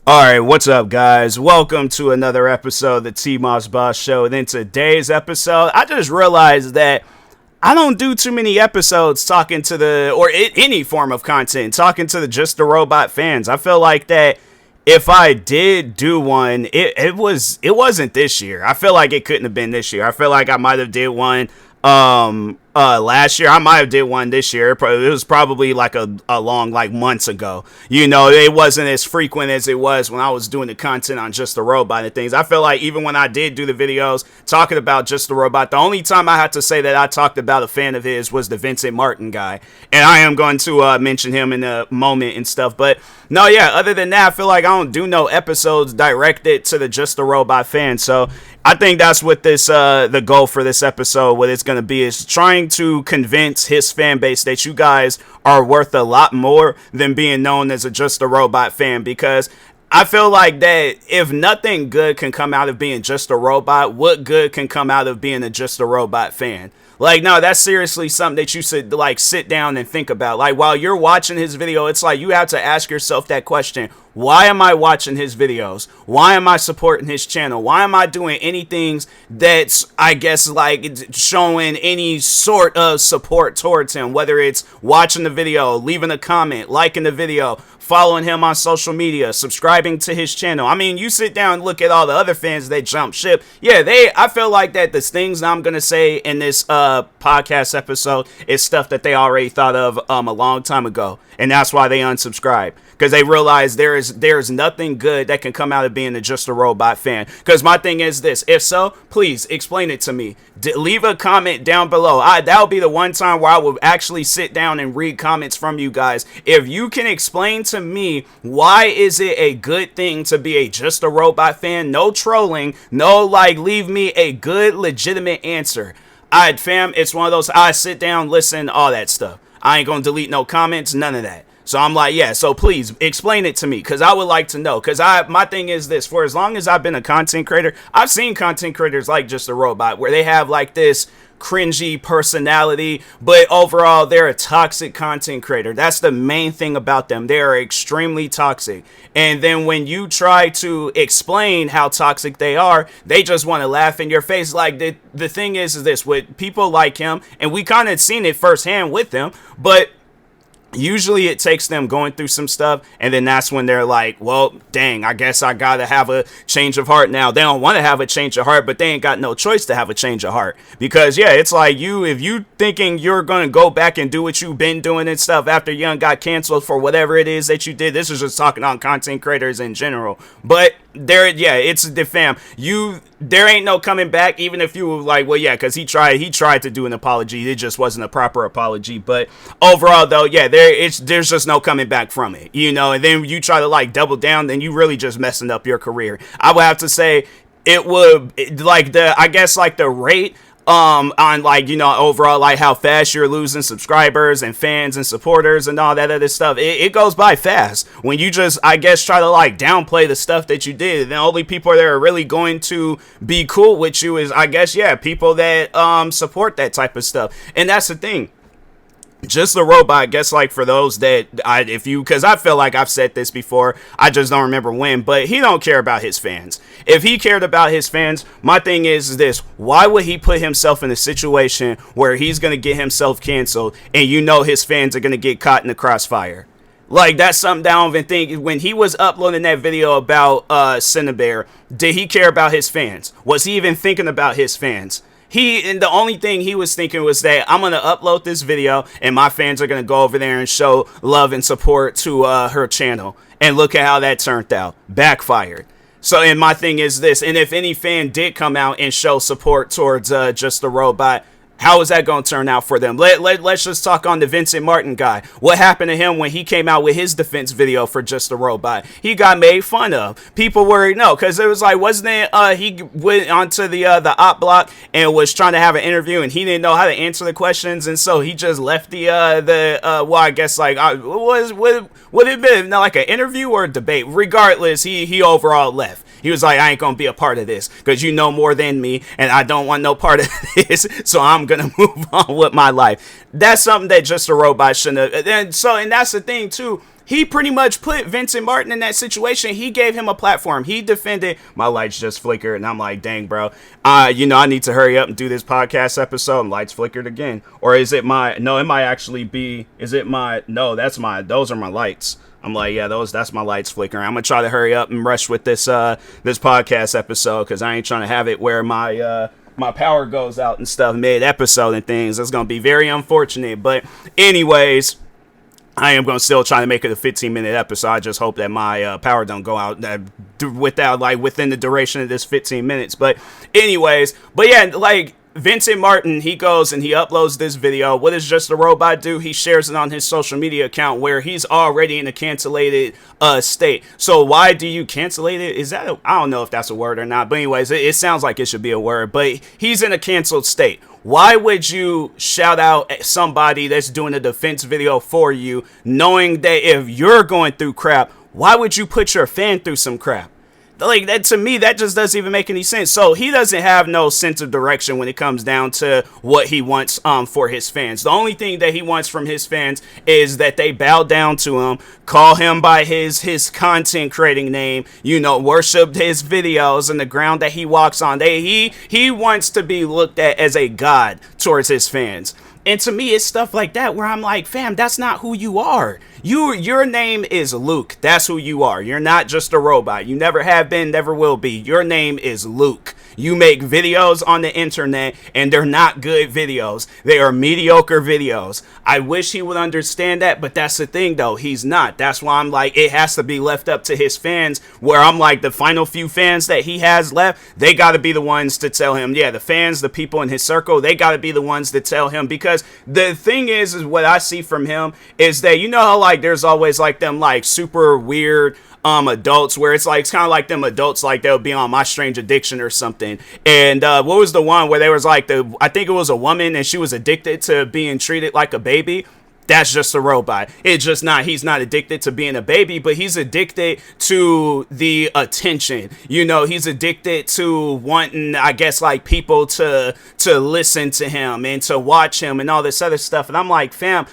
Alright, what's up, guys? Welcome to another episode of the TMossBoss Show. And in today's episode, I just realized that I don't do too many episodes talking to any form of content, talking to the Just the Robot fans. I feel like that if I did do one, it wasn't this year. I feel like it couldn't have been this year. I feel like I might have did one last year. I might have did one this year. It was probably like a long months ago. You know, it wasn't as frequent as it was when I was doing the content on Just the Robot and things. I feel like even when I did do the videos talking about Just the Robot, the only time I had to say that I talked about a fan of his was the Vincent Martin guy, and I am going to mention him in a moment and stuff. But no, yeah, other than that, I feel like I don't do no episodes directed to the Just the Robot fans. So I think that's what this the goal for this episode, what it's going to be, is trying to convince his fan base that you guys are worth a lot more than being known as a Just a Robot fan. Because I feel like that if nothing good can come out of being just a robot, what good can come out of being a Just a Robot fan? Like, no, that's seriously something that you should, sit down and think about. Like, while you're watching his video, it's like you have to ask yourself that question. Why am I watching his videos? Why am I supporting his channel? Why am I doing anything that's, I guess, showing any sort of support towards him? Whether it's watching the video, leaving a comment, liking the video, following him on social media, subscribing to his channel. I mean, you sit down and look at all the other fans that jump ship. Yeah, I feel like that the things that I'm going to say in this podcast episode is stuff that they already thought of a long time ago. And that's why they unsubscribe. Because they realize there's nothing good that can come out of being Just a Robot fan. Because my thing is this. If so, please explain it to me. Leave a comment down below. That'll be the one time where I will actually sit down and read comments from you guys. If you can explain to me why is it a good thing to be a Just a Robot fan. No trolling. No, leave me a good, legitimate answer. Fam, it's one of those, I sit down, listen, all that stuff. I ain't gonna delete no comments, none of that. So I'm like, yeah, so please explain it to me, because I would like to know. Because my thing is this, for as long as I've been a content creator, I've seen content creators like Just a Robot, where they have this cringy personality, but overall they're a toxic content creator. That's the main thing about them. They are extremely toxic. And then when you try to explain how toxic they are, they just want to laugh in your face. The thing is this, with people like him, and we kind of seen it firsthand with them, but usually it takes them going through some stuff, and then that's when they're like, well, dang, I guess I gotta have a change of heart now. They don't want to have a change of heart, but they ain't got no choice to have a change of heart. Because, yeah, it's like if you thinking you're gonna go back and do what you've been doing and stuff after you got canceled for whatever it is that you did. This is just talking on content creators in general. But it's the fam. There ain't no coming back, even if you were like, well, yeah, because he tried to do an apology. It just wasn't a proper apology. But overall, though, yeah, there's just no coming back from it, and then you try to double down, then you really just messing up your career. I would have to say it would the rate on overall how fast you're losing subscribers and fans and supporters and all that other stuff. It goes by fast when you just try to downplay the stuff that you did. And the only people that are really going to be cool with you is people that support that type of stuff. And that's the thing. Just a Robot, I guess, for those that because I feel like I've said this before, I just don't remember when, but he don't care about his fans. If he cared about his fans, my thing is this: why would he put himself in a situation where he's gonna get himself canceled, and his fans are gonna get caught in the crossfire? That's something that I don't even think. When he was uploading that video about Cinnabear, did he care about his fans? Was he even thinking about his fans? And the only thing he was thinking was that I'm going to upload this video and my fans are going to go over there and show love and support to her channel. And look at how that turned out. Backfired. So, and my thing is this, and if any fan did come out and show support towards Just a Robot, how is that going to turn out for them? Let's just talk on the Vincent Martin guy. What happened to him when he came out with his defense video for Just a Robot? He got made fun of. People were, no, because it was wasn't it, he went onto the op block and was trying to have an interview, and he didn't know how to answer the questions, and so he just left I guess, would it have been an interview or a debate? Regardless, he overall left. He was like, I ain't going to be a part of this because you know more than me, and I don't want no part of this, so I'm gonna move on with my life. That's something that just a robot shouldn't have. And that's the thing too. He pretty much put Vincent Martin in that situation. He gave him a platform. He defended. My lights just flickered, and I'm like, dang, bro. I need to hurry up and do this podcast episode. And lights flickered again. Or is it my? No, it might actually be. Is it my? No, that's my. Those are my lights. I'm like, yeah, that's my lights flickering. I'm gonna try to hurry up and rush with this podcast episode because I ain't trying to have it where my power goes out and stuff mid episode and things. That's gonna be very unfortunate. But anyways, I am going to still try to make it a 15-minute episode. I just hope that my power don't go out within the duration of this 15 minutes. But anyways, Vincent Martin, he goes and he uploads this video. What does Just a Robot do? He shares it on his social media account where he's already in a cancellated state. So why do you cancellate it? I don't know if that's a word or not. But anyways, it sounds like it should be a word. But he's in a canceled state. Why would you shout out at somebody that's doing a defense video for you, knowing that if you're going through crap, why would you put your fan through some crap? Like, that, to me, that just doesn't even make any sense. So he doesn't have no sense of direction when it comes down to what he wants for his fans. The only thing that he wants from his fans is that they bow down to him, call him by his content creating name, worship his videos and the ground that he walks on. He wants to be looked at as a god towards his fans. And to me, it's stuff like that where I'm like, fam, that's not who you are. Your name is Luke. That's who you are. You're not just a robot. You never have been, never will be. Your name is Luke. You make videos on the internet, and they're not good videos. They are mediocre videos. I wish he would understand that, but that's the thing, though. He's not. That's why I'm like, it has to be left up to his fans, where I'm like, the final few fans that he has left, they got to be the ones to tell him. Yeah, the fans, the people in his circle, they got to be the ones to tell him, because the thing is what I see from him is that, how there's always them super weird adults where it's kind of like them adults they'll be on My Strange Addiction or something. And what was the one where there was I think it was a woman and she was addicted to being treated like a baby? That's just a robot. He's not addicted to being a baby, but he's addicted to the attention. He's addicted to wanting, I guess, people to listen to him and to watch him and all this other stuff. And I'm like, fam,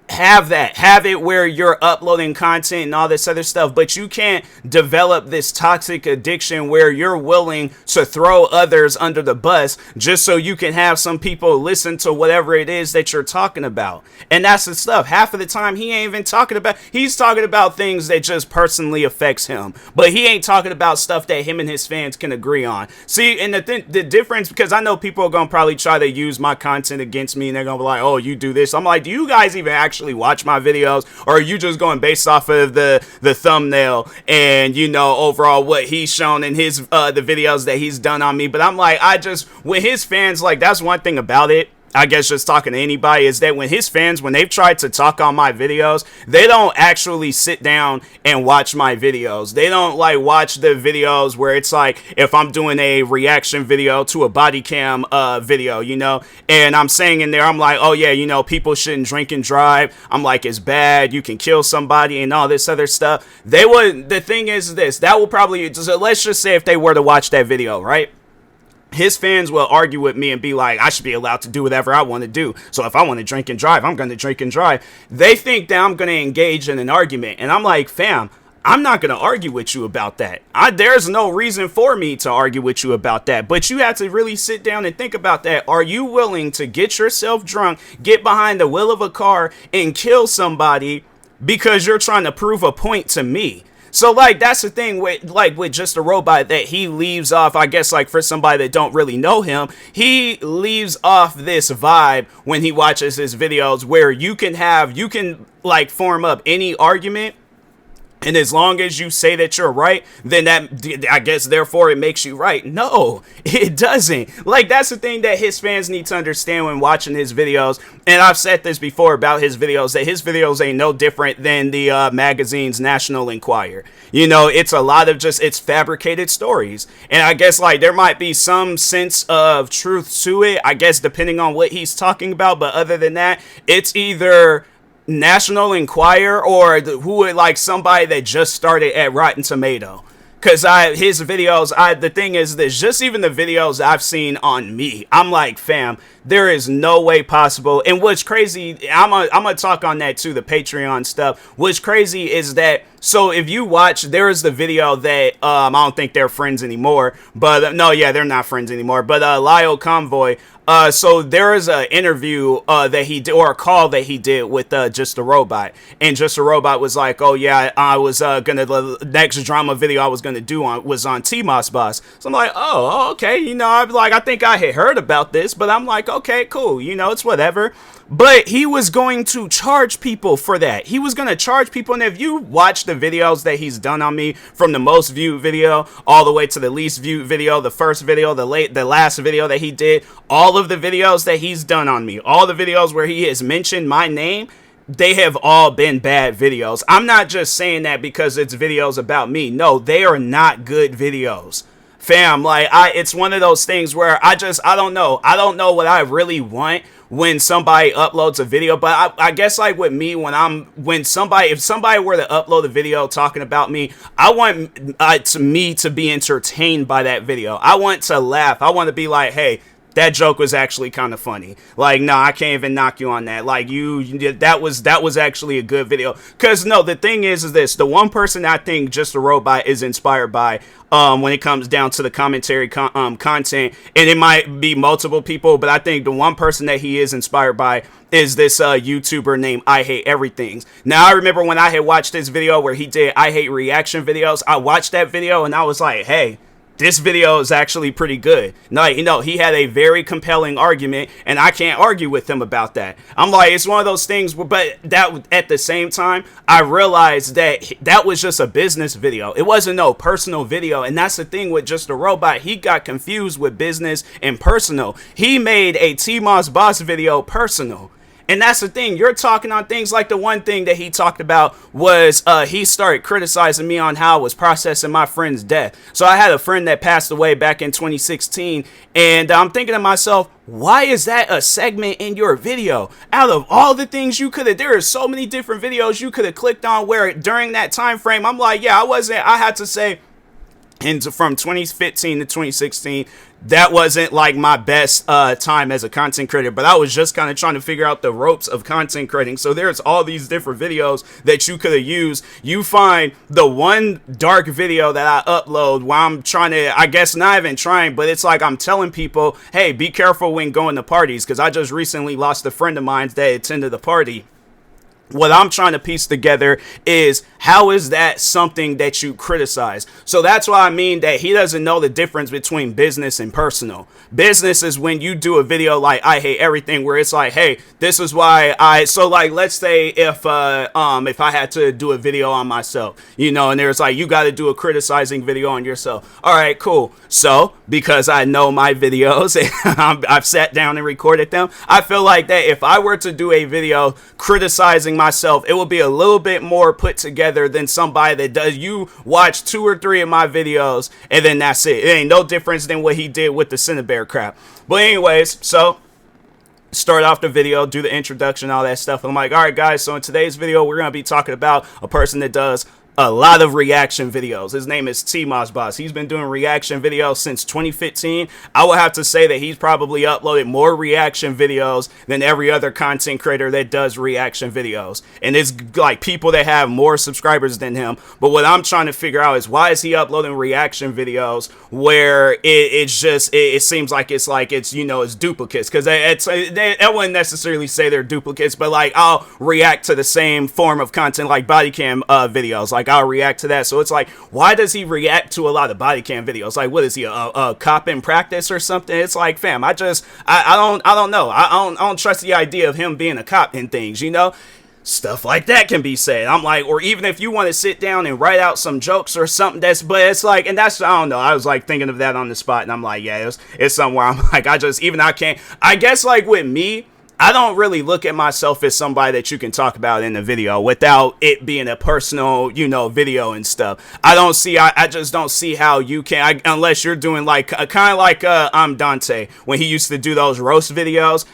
have it where you're uploading content and all this other stuff, but you can't develop this toxic addiction where you're willing to throw others under the bus just so you can have some people listen to whatever it is that you're talking about. And that's the stuff. Half of the time he ain't even he's talking about things that just personally affects him, but he ain't talking about stuff that him and his fans can agree on. See, and the difference, because I know people are gonna probably try to use my content against me and they're gonna be like, oh, you do this. I'm like, do you guys even actually watch my videos, or are you just going based off of the thumbnail and overall what he's shown in his the videos that he's done on me? But I'm like, with his fans, that's one thing about it, I guess, just talking to anybody, is that when his fans, when they've tried to talk on my videos, they don't actually sit down and watch my videos. They don't watch the videos where it's if I'm doing a reaction video to a body cam video, and I'm saying in there, I'm like, oh yeah, people shouldn't drink and drive. I'm like, it's bad. You can kill somebody and all this other stuff. The thing is this, that will probably, let's just say if they were to watch that video, right? His fans will argue with me and be like, I should be allowed to do whatever I want to do. So if I want to drink and drive, I'm going to drink and drive. They think that I'm going to engage in an argument. And I'm like, fam, I'm not going to argue with you about that. There's no reason for me to argue with you about that. But you have to really sit down and think about that. Are you willing to get yourself drunk, get behind the wheel of a car, and kill somebody because you're trying to prove a point to me? So, that's the thing with Just a Robot, that he leaves off, I guess, for somebody that don't really know him, he leaves off this vibe when he watches his videos where you can form up any argument. And as long as you say that you're right, then that, I guess, therefore it makes you right. No, it doesn't. That's the thing that his fans need to understand when watching his videos. And I've said this before about his videos, that his videos ain't no different than the magazine's National Enquirer. It's a lot of it's fabricated stories. And I guess, there might be some sense of truth to it, I guess, depending on what he's talking about. But other than that, it's either National Enquirer or somebody that just started at Rotten Tomato. Cause his videos, the thing is this, just even the videos I've seen on me, I'm like, fam, there is no way possible. And what's crazy, I'm gonna talk on that too, the Patreon stuff. What's crazy is that, so if you watch, there is the video that, I don't think they're friends anymore, but no, yeah, they're not friends anymore, but Lyle Convoy, so there is an interview that he did, or a call that he did with Just a Robot, and Just a Robot was like, oh yeah, I was the next drama video I was gonna do was on TMossBoss. So I'm like, oh, okay, you know, I'm like, I think I had heard about this, but I'm like, okay, cool, you know, it's whatever. But he was going to charge people for that. He was going to charge people. And if you watch the videos that he's done on me, from the most viewed video all the way to the least viewed video, the first video, the last video that he did, all of the videos that he's done on me, all the videos where he has mentioned my name, they have all been bad videos. I'm not just saying that because it's videos about me. No, they are not good videos. Fam, like, it's one of those things where I don't know. I don't know what I really want when somebody uploads a video, but I guess like with me, if somebody were to upload a video talking about me, I want me to be entertained by that video. I want to laugh. I want to be like, hey, that joke was actually kind of funny. Like, no, I can't even knock you on that. Like, that was actually a good video. Because, no, the thing is this. The one person I think Just a Robot is inspired by when it comes down to the commentary content, and it might be multiple people, but I think the one person that he is inspired by is this YouTuber named I Hate Everythings. Now, I remember when I had watched this video where he did I Hate reaction videos, I watched that video and I was like, hey, this video is actually pretty good. No, you know, he had a very compelling argument, and I can't argue with him about that. I'm like, it's one of those things, but that at the same time, I realized that that was just a business video. It wasn't no personal video, and that's the thing with Just a Robot. He got confused with business and personal. He made a TMossBoss video personal. And that's the thing, you're talking on things like the one thing that he talked about was he started criticizing me on how I was processing my friend's death. So I had a friend that passed away back in 2016, and I'm thinking to myself, why is that a segment in your video? Out of all the things you could have, there are so many different videos you could have clicked on where during that time frame, I'm like, yeah, I had to say, from 2015 to 2016, that wasn't like my best time as a content creator, but I was just kind of trying to figure out the ropes of content creating. So there's all these different videos that you could have used. You find the one dark video that I upload while I'm trying to, I guess not even trying, but it's like I'm telling people, hey, be careful when going to parties, because I just recently lost a friend of mine that attended the party. What I'm trying to piece together is, how is that something that you criticize? So that's why I mean that he doesn't know the difference between business and personal. Business is when you do a video like I Hate Everything, where it's like, hey, this is why so like, let's say if I had to do a video on myself, you know, and there's like, you got to do a criticizing video on yourself. All right, cool. So because I know my videos and I've sat down and recorded them, I feel like that if I were to do a video criticizing myself, it will be a little bit more put together than somebody that does. You watch 2 or 3 of my videos and then that's it. It ain't no difference than what he did with the Cinebear crap. But anyways, so start off the video, do the introduction, all that stuff. And I'm like, all right, guys, so in today's video, we're going to be talking about a person that does a lot of reaction videos. His name is TMossBoss. He's been doing reaction videos since 2015. I will have to say that he's probably uploaded more reaction videos than every other content creator that does reaction videos. And it's like people that have more subscribers than him. But what I'm trying to figure out is, why is he uploading reaction videos where it seems like it's you know, it's duplicates? Because I wouldn't necessarily say they're duplicates, but like, I'll react to the same form of content like body cam videos. Like, I'll react to that. So it's like, why does he react to a lot of body cam videos? Like, what is he, a cop in practice or something? It's like, fam, I don't know. I don't trust the idea of him being a cop in things, you know? Stuff like that can be said. I'm like, or even if you want to sit down and write out some jokes or something, but it's like, and that's, I don't know, I was like thinking of that on the spot, and I'm like, yeah, it's somewhere I'm like, I guess like with me, I don't really look at myself as somebody that you can talk about in the video without it being a personal, you know, video and stuff. I just don't see how you can, unless you're doing like, kind of like I'm Dante, when he used to do those roast videos.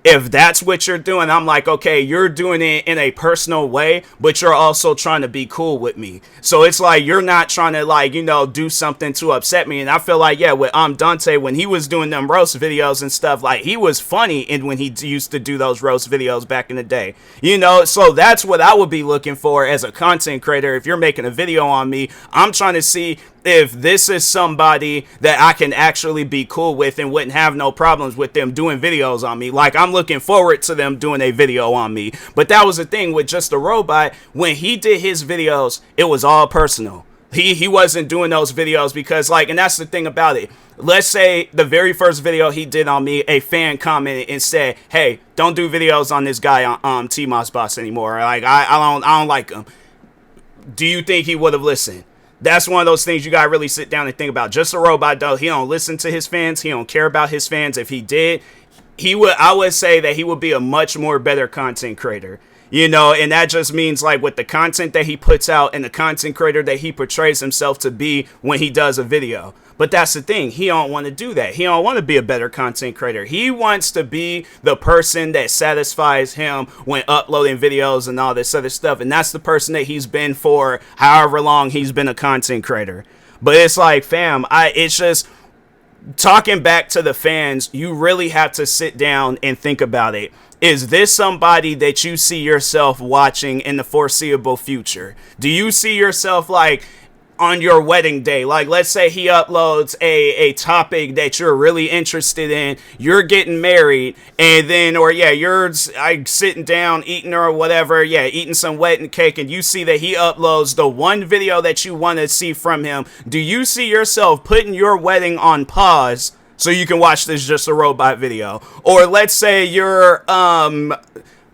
if that's what you're doing, I'm like, okay, you're doing it in a personal way, but you're also trying to be cool with me. So it's like, you're not trying to, like, do something to upset me. And I feel like, yeah, with Dante, when he was doing them roast videos and stuff, like, he was funny and when he used to do those roast videos back in the day, so that's what I would be looking for as a content creator. If you're making a video on me, I'm trying to see if this is somebody that I can actually be cool with and wouldn't have no problems with them doing videos on me. Like, I'm looking forward to them doing a video on me. But that was the thing with Just a Robot. When he did his videos, it was all personal. He wasn't doing those videos because, like, and that's the thing about it. Let's say the very first video he did on me, a fan commented and said, hey, don't do videos on this guy on TMossBoss anymore. Like, I don't like him. Do you think he would have listened? That's one of those things you gotta really sit down and think about. Just a Robot, though, he don't listen to his fans. He don't care about his fans. If he did, I would say that he would be a much more better content creator. And that just means, like, with the content that he puts out and the content creator that he portrays himself to be when he does a video. But that's the thing. He don't want to do that. He don't want to be a better content creator. He wants to be the person that satisfies him when uploading videos and all this other stuff. And that's the person that he's been for however long he's been a content creator. But it's like, fam, it's just talking back to the fans. You really have to sit down and think about it. Is this somebody that you see yourself watching in the foreseeable future? Do you see yourself, like, on your wedding day? Like, let's say he uploads a topic that you're really interested in, you're getting married, and then, or yeah, you're like sitting down eating or whatever, yeah, eating some wedding cake, and you see that he uploads the one video that you want to see from him. Do you see yourself putting your wedding on pause so you can watch this Just a Robot video? Or let's say you're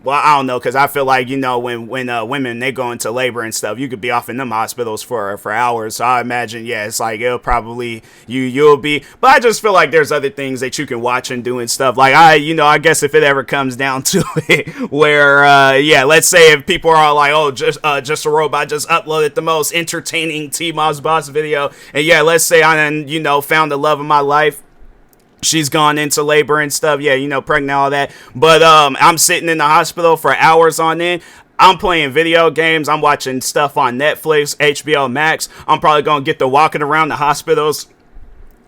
well, I don't know, because I feel like, when women, they go into labor and stuff, you could be off in them hospitals for hours. So I imagine, yeah, it's like, it'll probably, you'll be, but I just feel like there's other things that you can watch and do and stuff. Like, I guess if it ever comes down to it, where, yeah, let's say if people are all like, oh, just a Robot just uploaded the most entertaining TMossBoss video. And yeah, let's say I done, found the love of my life. She's gone into labor and stuff. Yeah, pregnant, all that. But I'm sitting in the hospital for hours on end. I'm playing video games. I'm watching stuff on Netflix, HBO Max. I'm probably going to get to walking around the hospitals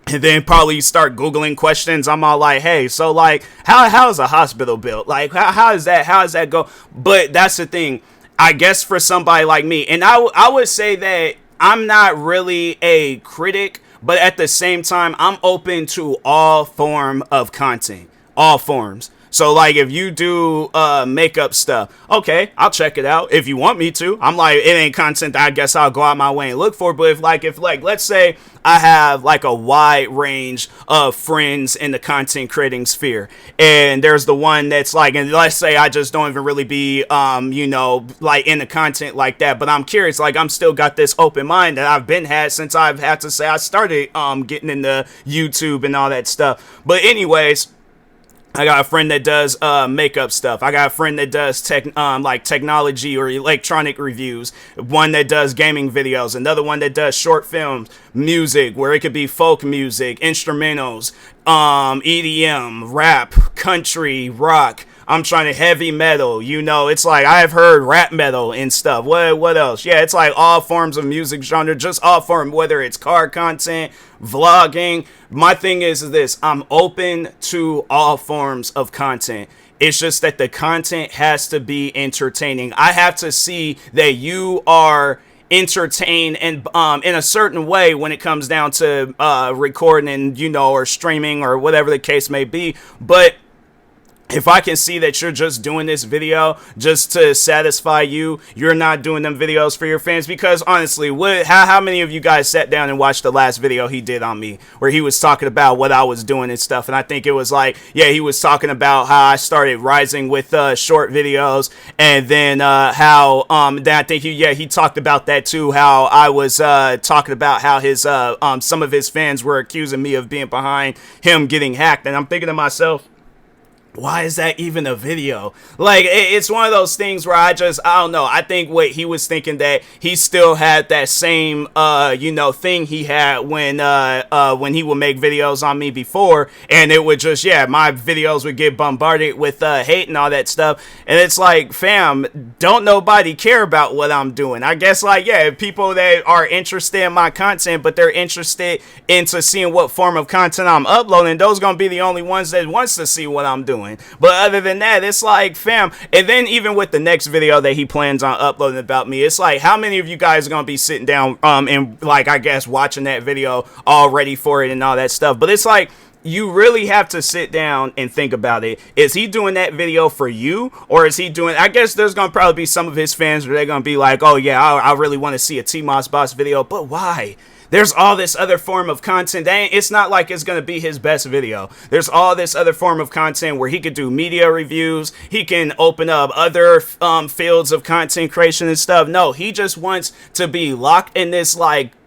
and then probably start Googling questions. I'm all like, hey, so, like, how is a hospital built? Like, how does that go? But that's the thing. I guess for somebody like me, and I would say that I'm not really a critic, but at the same time, I'm open to all form of content, all forms. So, like, if you do makeup stuff, okay, I'll check it out if you want me to. I'm like, it ain't content that I guess I'll go out my way and look for. But if let's say I have, like, a wide range of friends in the content creating sphere, and there's the one that's like, and let's say I just don't even really be, like, in the content like that, but I'm curious, like, I'm still got this open mind that I've been had since I've had to say I started getting into YouTube and all that stuff. But anyways, I got a friend that does makeup stuff. I got a friend that does technology or electronic reviews. One that does gaming videos. Another one that does short films, music, where it could be folk music, instrumentals, EDM, rap, country, rock. I'm trying to heavy metal, it's like I've heard rap metal and stuff. What else? Yeah, it's like all forms of music genre, just all forms, whether it's car content, vlogging. My thing is this, I'm open to all forms of content. It's just that the content has to be entertaining. I have to see that you are entertained and in a certain way when it comes down to recording and, or streaming or whatever the case may be. But if I can see that you're just doing this video just to satisfy you, you're not doing them videos for your fans. Because honestly, how many of you guys sat down and watched the last video he did on me where he was talking about what I was doing and stuff? And I think it was like, yeah, he was talking about how I started rising with short videos, and then how then I think he talked about that too, how I was talking about how his some of his fans were accusing me of being behind him getting hacked. And I'm thinking to myself, why is that even a video? Like, it's one of those things where I don't know. I think what he was thinking, that he still had that same, thing he had when he would make videos on me before, and it would just, my videos would get bombarded with hate and all that stuff. And it's like, fam, don't nobody care about what I'm doing. I guess, like, people that are interested in my content, but they're interested into seeing what form of content I'm uploading, those gonna be the only ones that wants to see what I'm doing. But other than that, it's like, fam, and then even with the next video that he plans on uploading about me, it's like, how many of you guys are gonna be sitting down and, like, I guess watching that video all ready for it and all that stuff? But it's like, you really have to sit down and think about it. Is he doing that video for you, or is he doing, I guess there's going to probably be some of his fans where they're going to be like, oh yeah, I really want to see a TMossBoss video, but why? There's all this other form of content. It's not like it's going to be his best video. There's all this other form of content where he could do media reviews. He can open up other fields of content creation and stuff. No, he just wants to be locked in this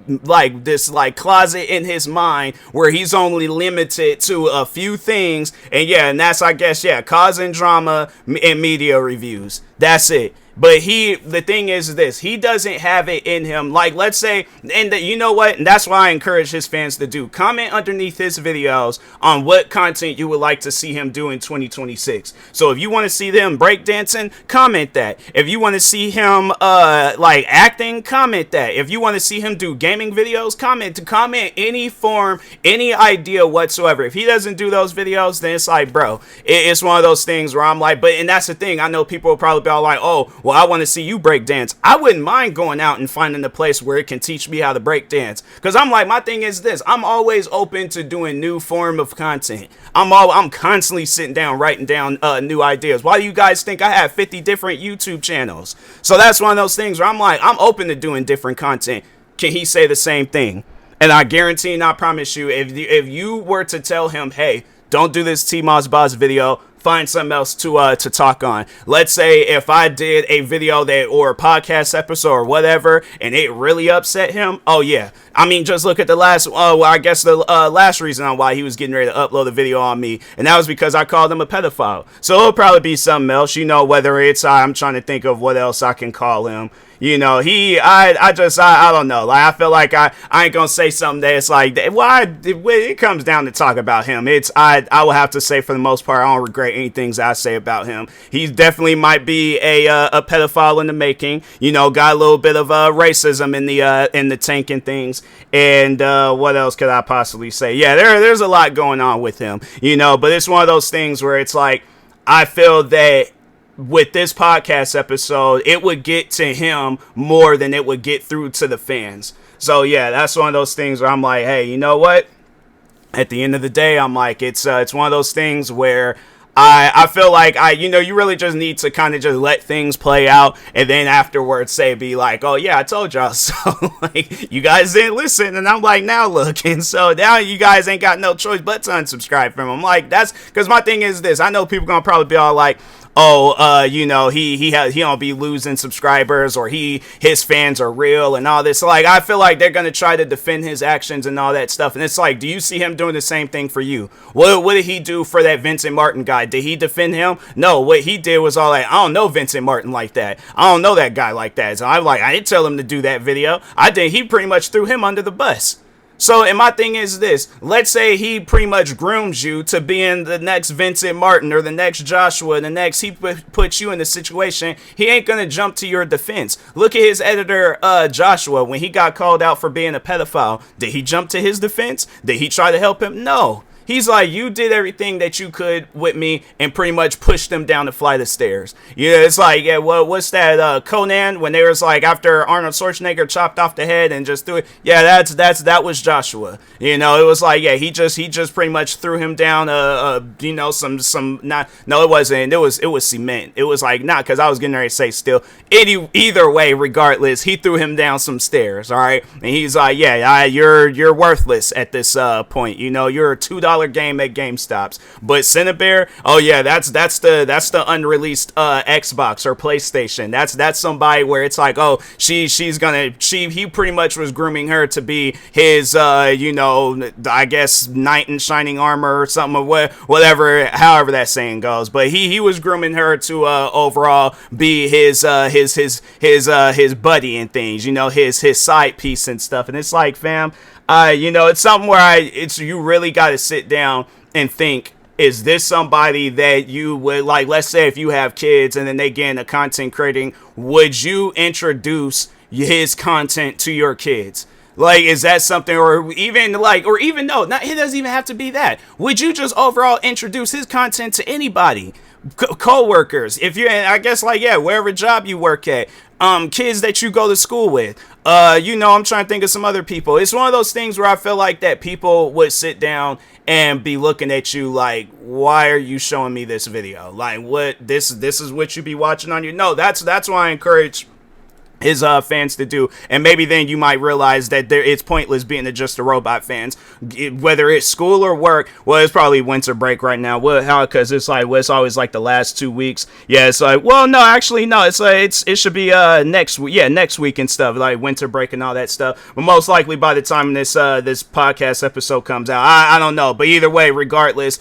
this closet in his mind where he's only limited to a few things. And that's, I guess, causing drama and media reviews. That's it. But the thing is this, he doesn't have it in him. Like, let's say, and you know what? And that's why I encourage his fans to do. Comment underneath his videos on what content you would like to see him do in 2026. So if you want to see them breakdancing, comment that. If you want to see him, acting, comment that. If you want to see him do gaming videos, comment any form, any idea whatsoever. If he doesn't do those videos, then it's like, bro, it's one of those things where I'm like, and that's the thing. I know people will probably be all like, oh, well, I want to see you break dance. I wouldn't mind going out and finding a place where it can teach me how to break dance. Because I'm like, my thing is this. I'm always open to doing new form of content. I'm constantly sitting down, writing down new ideas. Why do you guys think I have 50 different YouTube channels? So that's one of those things where I'm like, I'm open to doing different content. Can he say the same thing? And I guarantee and I promise you, if you were to tell him, hey, don't do this TMossBoss video, find something else to talk on. Let's say if I did a video or a podcast episode or whatever, and it really upset him. Oh yeah, I mean, just look at the last. The last reason on why he was getting ready to upload a video on me, and that was because I called him a pedophile. So it'll probably be something else. Whether it's I'm trying to think of what else I can call him. I don't know. Like, I feel like I ain't gonna say something that's like, it comes down to talk about him. I will have to say, for the most part, I don't regret anything I say about him. He definitely might be a pedophile in the making. Got a little bit of racism in the tank and things. And what else could I possibly say? Yeah, there's a lot going on with him. But it's one of those things where it's like, I feel that with this podcast episode, it would get to him more than it would get through to the fans. So yeah, that's one of those things where I'm like, hey, you know what? At the end of the day, I'm like, it's one of those things where I feel like you really just need to kind of just let things play out, and then afterwards be like, oh yeah, I told y'all so. Like, you guys didn't listen, and I'm like, now look, and so now you guys ain't got no choice but to unsubscribe from him. Like, that's because my thing is this. I know people gonna probably be all like, oh, he don't be losing subscribers, or his fans are real and all this. Like, I feel like they're gonna try to defend his actions and all that stuff. And it's like, do you see him doing the same thing for you? What did he do for that Vincent Martin guy? Did he defend him? No, what he did was all like, I don't know Vincent Martin like that. I don't know that guy like that. So I'm like, I didn't tell him to do that video. He pretty much threw him under the bus. So, and my thing is this, let's say he pretty much grooms you to being the next Vincent Martin or the next Joshua, he puts you in the situation, he ain't gonna jump to your defense. Look at his editor, Joshua, when he got called out for being a pedophile. Did he jump to his defense? Did he try to help him? No. He's like, you did everything that you could with me and pretty much pushed them down the flight of stairs. Yeah, it's like, yeah, well, what's that, Conan, when they was like, after Arnold Schwarzenegger chopped off the head and just threw it. Yeah, that was Joshua. It was like, yeah, he just pretty much threw him down, it wasn't, it was cement. It was like, because I was getting ready to say still. Either way, regardless, he threw him down some stairs, all right? And he's like, yeah, you're worthless at this point. You're a $2 $10 game at GameStops. But Cinebear, oh yeah, that's the unreleased Xbox or PlayStation. That's somebody where it's like, oh, he pretty much was grooming her to be his I guess knight in shining armor or something, or whatever, however that saying goes. But he was grooming her to overall be his buddy and things, his side piece and stuff. And it's like, fam, it's something where you really got to sit down and think, is this somebody that you would, like, let's say if you have kids and then they get into content creating, would you introduce his content to your kids? Like, is that something, or even no, it doesn't even have to be that. Would you just overall introduce his content to anybody? Co-workers, if you're, I guess, like, yeah, wherever job you work at, kids that you go to school with, I'm trying to think of some other people. It's one of those things where I feel like that people would sit down and be looking at you like, why are you showing me this video? Like, what, this is what you be watching on your, no, that's why I encourage his fans to do, and maybe then you might realize that it's pointless being just a robot fans, whether it's school or work. Well, it's probably winter break right now. Well, how? Because it's like, well, it's always like the last 2 weeks. Yeah, it's like, well, no, actually, no, it's like it should be next week. Yeah, next week and stuff, like winter break and all that stuff. But most likely by the time this podcast episode comes out, I don't know. But either way, regardless.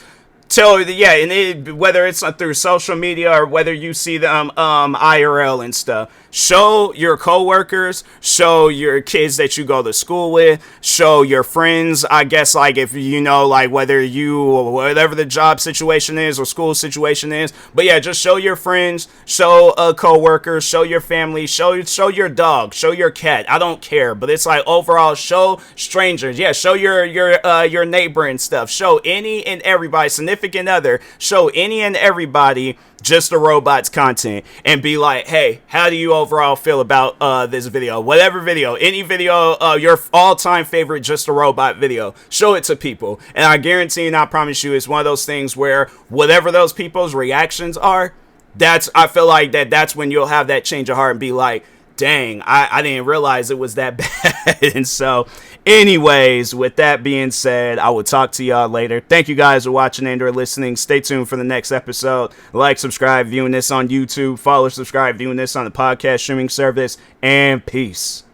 Whether it's through social media or whether you see them IRL and stuff, show your coworkers, show your kids that you go to school with, show your friends. I guess, like, if like whatever the job situation is or school situation is, but yeah, just show your friends, show coworkers, show your family, show your dog, show your cat. I don't care, but it's like overall, show strangers. Yeah, show your neighbor and stuff. Show any and everybody, significant other, show any and everybody Just a Robot's content and be like, hey, how do you overall feel about this video? Whatever video, any video, your all-time favorite Just a Robot video, show it to people. And I guarantee and I promise you, it's one of those things where whatever those people's reactions are, I feel like that's when you'll have that change of heart and be like, dang, I didn't realize it was that bad. And so, anyways, with that being said, I will talk to y'all later. Thank you guys for watching and or listening. Stay tuned for the next episode. Like, subscribe, viewing this on YouTube. Follow, subscribe, viewing this on the podcast streaming service. And peace.